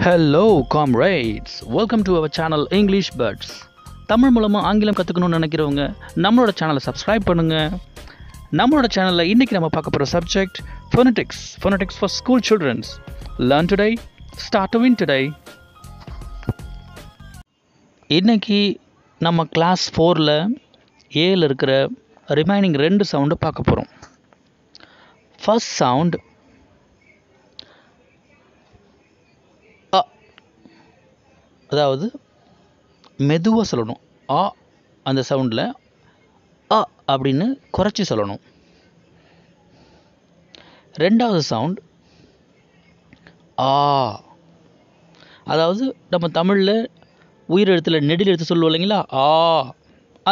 Hello comrades, welcome to our channel English Buds. Tamil மூலமாக ஆங்கிலம் கற்றுக்கணும்னு நினைக்கிறவங்க நம்மளோட சேனலை சப்ஸ்கிரைப் பண்ணுங்கள். நம்மளோட சேனலில் இன்றைக்கி நம்ம பார்க்க போகிற subject phonetics for school childrens. Learn today, start to win today. இன்றைக்கி நம்ம கிளாஸ் 4ல் ஏல இருக்கிற ரிமைனிங் 2 சவுண்டு பார்க்க போகிறோம். ஃபர்ஸ்ட் சவுண்ட் அதாவது மெதுவாக சொல்லணும். ஆ அந்த சவுண்டில் அ அப்படின்னு குறைச்சி சொல்லணும். ரெண்டாவது சவுண்ட் ஆ, அதாவது நம்ம தமிழில் உயிரெழுத்தில் நெடில் எடுத்து சொல்லுவோம் இல்லைங்களா, ஆ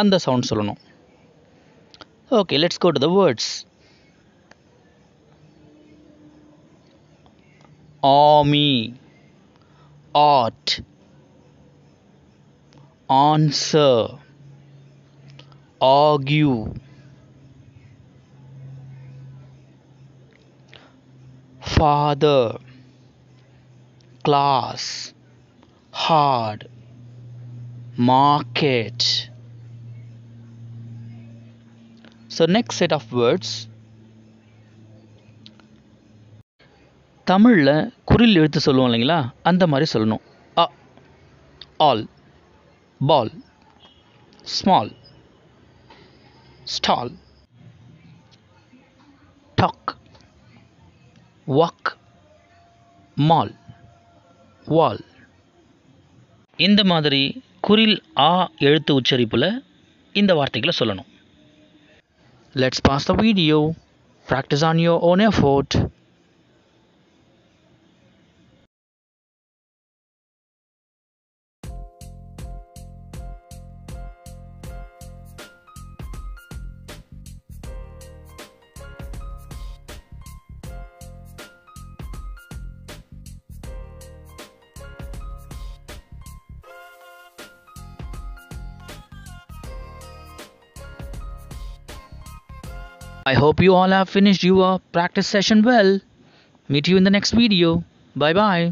அந்த சவுண்ட் சொல்லணும். Okay, let's go to the words. Army, art, answer, argue, father, class, hard, market. So next set of words. தமிழில் குறில் எழுத்து சொல்லுவோம் இல்லைங்களா, அந்த மாதிரி சொல்லணும். அ, all, ball, small, stall, talk, walk, mall, wall. இந்த மாதிரி குறில் ஆ எழுத்து உச்சரிப்பில் இந்த வார்த்தைகளை சொல்லணும். Let's pause the video. Practice on your own effort. I hope you all have finished your practice session well. Meet you in the next video. Bye bye.